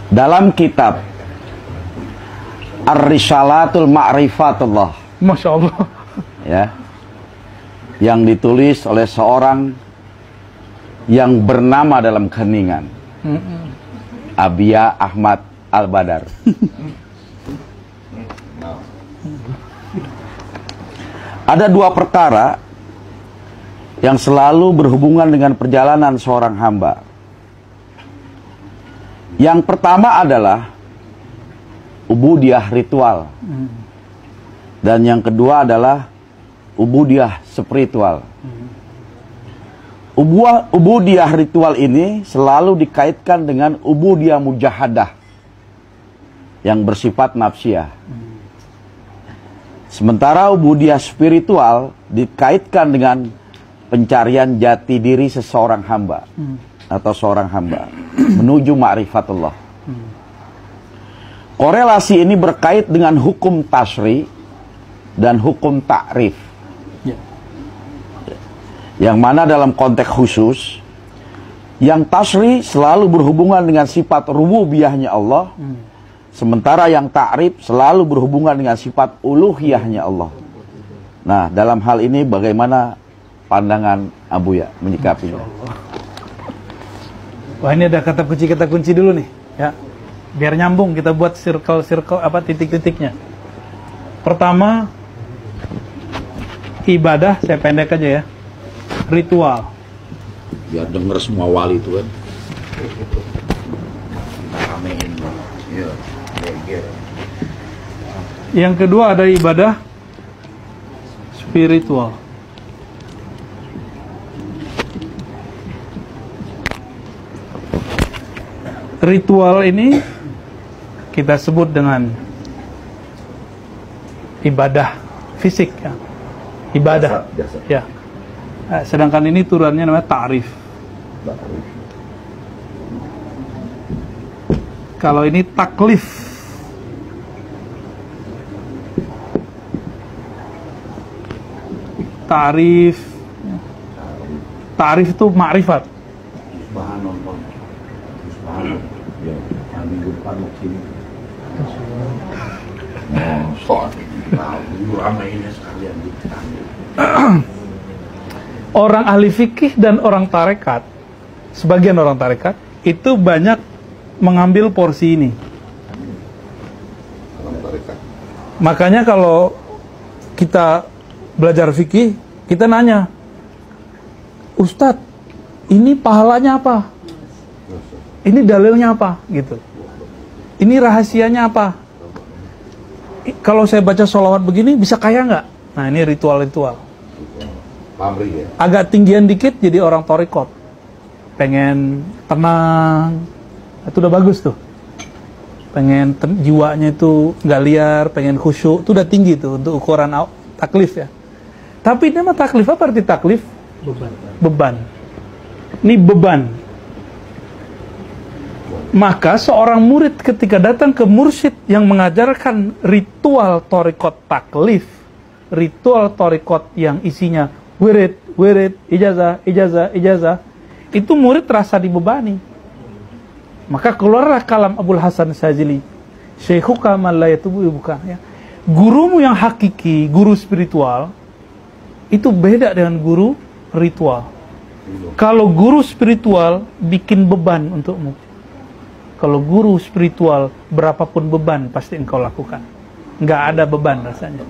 dalam kitab Ar-Risalatul Ma'rifatullah, Masya Allah, ya, yang ditulis oleh seorang yang bernama dalam keheningan, Abiyah Ahmad Al-Badar. Ada dua perkara yang selalu berhubungan dengan perjalanan seorang hamba. Yang pertama adalah ubudiyah ritual, dan yang kedua adalah ubudiyah spiritual. Ubudiyah ritual ini selalu dikaitkan dengan ubudiyah mujahadah yang bersifat nafsiyah. Sementara ubudiyah spiritual dikaitkan dengan pencarian jati diri seseorang hamba atau seorang hamba menuju ma'rifatullah. Korelasi ini berkait dengan hukum tasri dan hukum ta'rif. Yang mana dalam konteks khusus, yang tasri selalu berhubungan dengan sifat rububiyahnya Allah, sementara yang ta'rif selalu berhubungan dengan sifat uluhiyahnya Allah. Nah, dalam hal ini bagaimana pandangan Abuya menyikapinya? Wah, ini ada kata kunci dulu nih, ya. Biar nyambung, kita buat circle apa, titik-titiknya. Pertama, ibadah, saya pendek aja ya. Ritual. Biar denger semua wali itu kan. Yang kedua ada ibadah spiritual. Ritual ini kita sebut dengan ibadah fisik, ya. Ibadah, ya. Sedangkan ini turunannya namanya ta'rif. Kalau ini taklif. Ta'rif. Ta'rif itu ma'rifat. Orang ahli fikih dan orang tarekat, sebagian orang tarekat itu banyak mengambil porsi ini. Makanya kalau kita belajar fikih, kita nanya, Ustadz, ini pahalanya apa? Ini dalilnya apa? Gitu. Ini rahasianya apa? Kalau saya baca sholawat begini, bisa kaya nggak? Nah, ini ritual-ritual. Agak tinggian dikit jadi orang torikot, pengen tenang, itu udah bagus tuh. Pengen jiwanya itu nggak liar, pengen khusyuk, itu udah tinggi tuh untuk ukuran taklif ya. Tapi nama taklif apa arti taklif? Beban. Ini beban. Maka seorang murid ketika datang ke mursyid yang mengajarkan ritual torikot taklif, ritual torikot yang isinya wirid, ijazah, itu murid terasa dibebani. Maka keluarlah kalam Abul Hasan Syazili, Syekhuka man la yatubu ibuka, ya. Gurumu yang hakiki, guru spiritual, itu beda dengan guru ritual. Kalau guru spiritual bikin beban untukmu. Kalau guru spiritual, berapapun beban pasti engkau lakukan. Nggak ada beban rasanya.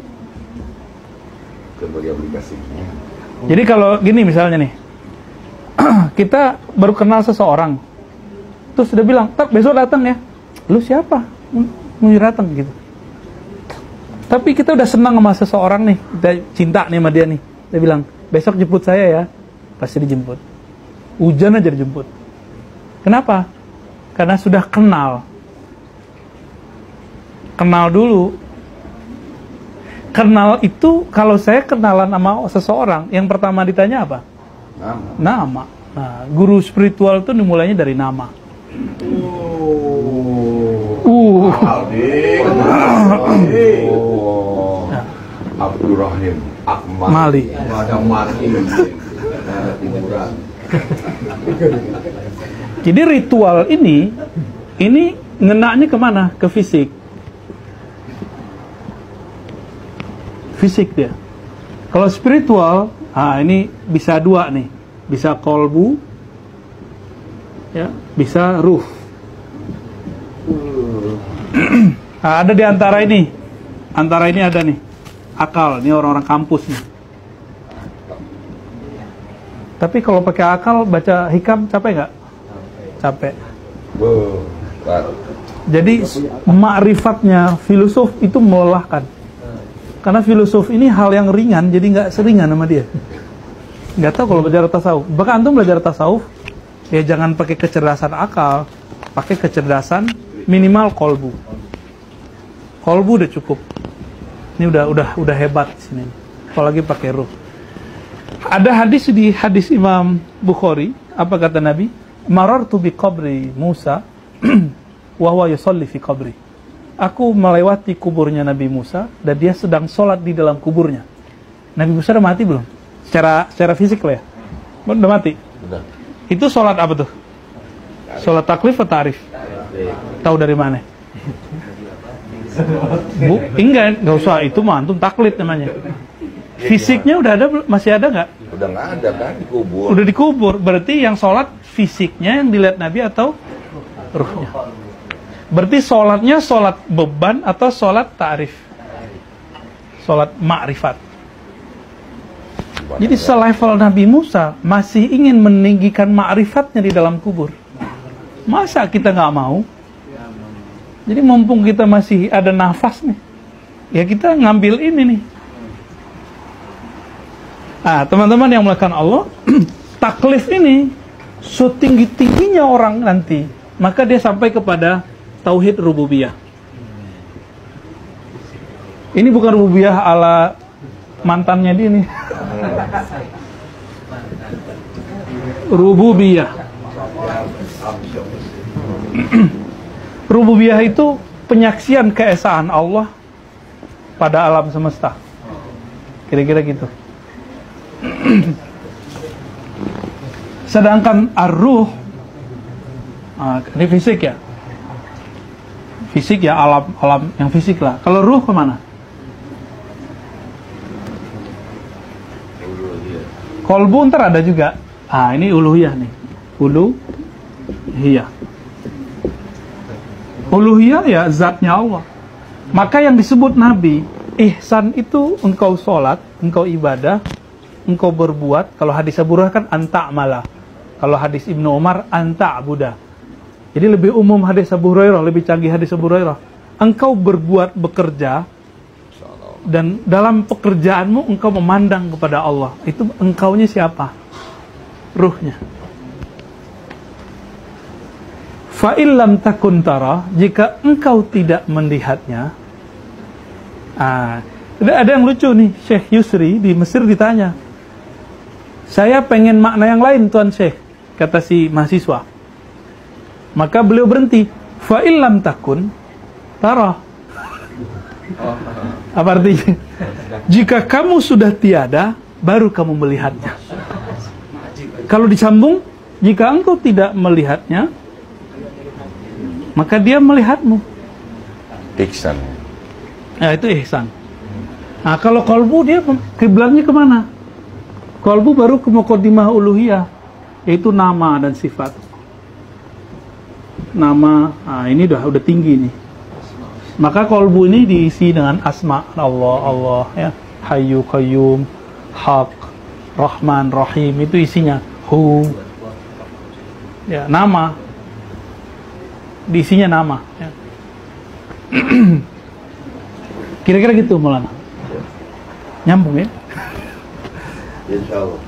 Jadi kalau gini misalnya nih, kita baru kenal seseorang, terus udah bilang, besok datang ya. Lu siapa? Mau datang gitu. Tapi kita udah senang sama seseorang nih, kita cinta nih sama dia nih. Dia bilang, besok jemput saya ya. Pasti dijemput. Hujan aja dijemput. Kenapa? Karena sudah kenal. Kenal dulu. Kenal itu, kalau saya kenalan sama seseorang, yang pertama ditanya apa? Nama. Nah, guru spiritual itu dimulainya dari nama. Abdurrahim Akmal Mali. Timuran. Jadi ritual ini ngenaknya kemana? Ke fisik. Fisik dia. Kalau spiritual, ini bisa dua nih. Bisa kolbu, ya, bisa ruh. Ada di antara ini. Antara ini ada nih. Akal, ini orang-orang kampus nih. Tapi kalau pakai akal baca hikam capek nggak? Capek. Jadi ma'rifatnya filosof itu melelahkan. Karena filosof ini hal yang ringan, jadi nggak seringan sama dia. Nggak tahu kalau belajar tasawuf. Bahkan antum belajar tasawuf, ya jangan pakai kecerdasan akal, pakai kecerdasan minimal kolbu. Kolbu udah cukup. Ini udah hebat di sini. Apalagi pakai ruh. Ada hadis di hadis Imam Bukhari, apa kata Nabi? Marartu bi qabri Musa wa huwa yusalli fi qabri. Aku melewati kuburnya Nabi Musa dan dia sedang sholat di dalam kuburnya. Nabi Musa udah mati belum? Secara fisik lah ya? Udah mati? Udah. Itu sholat apa tuh? Sholat taklif atau ta'rif? Tahu dari mana? Enggak usah, itu mah antum taklid namanya. Fisiknya udah ada, masih ada nggak? Udah nggak ada kan, dikubur. Udah dikubur, berarti yang sholat fisiknya yang dilihat Nabi atau ruhnya? Berarti sholatnya sholat beban atau sholat ta'rif? Sholat ma'rifat. Jadi selevel Nabi Musa masih ingin meninggikan ma'rifatnya di dalam kubur. Masa kita nggak mau? Jadi mumpung kita masih ada nafas nih, ya kita ngambil ini nih. Teman-teman yang melakukan Allah, taklif ini setinggi-tingginya orang nanti, maka dia sampai kepada tauhid rububiyah. Ini bukan rububiyah ala mantannya dia nih. Rububiyah. Rububiyah itu penyaksian keesaan Allah pada alam semesta. Kira-kira gitu. Sedangkan ar-ruh, ini fisik ya. Fisik ya, alam yang fisik lah. Kalau ruh kemana? Kolbu ntar ada juga. Ini uluhiyah nih. Uluhiyah. Uluhiyah ya zatnya Allah. Maka yang disebut Nabi, ihsan itu engkau sholat, engkau ibadah, engkau berbuat. Kalau hadis Abu Hurairah kan anta'mala. Kalau hadis Ibnu Umar anta'budah. Jadi lebih umum hadis Abu Hurairah, lebih canggih hadis Abu Hurairah. Engkau berbuat, bekerja, dan dalam pekerjaanmu engkau memandang kepada Allah. Itu engkaunya siapa? Ruhnya. Fa'illam takun tara, jika engkau tidak melihatnya. Ada yang lucu nih, Syekh Yusri di Mesir ditanya, saya pengen makna yang lain Tuan Syekh, kata si mahasiswa. Maka beliau berhenti. Fa'illam takun tara. Apa artinya? Jika kamu sudah tiada, baru kamu melihatnya. Kalau disambung, jika engkau tidak melihatnya, maka dia melihatmu. Ihsan. Nah, itu ihsan. Nah, kalau kolbu dia kiblatnya kemana? Kolbu baru ke muqaddimah uluhiyah, yaitu nama dan sifat. Nama, ini udah tinggi nih. Maka kolbu ini diisi dengan asma Allah ya, Hayyu Qayyum, Haq, Rahman, Rahim, itu isinya. Ya, nama. Diisinya nama ya. Kira-kira gitu Maulana. Nyambung ya? Insya Allah.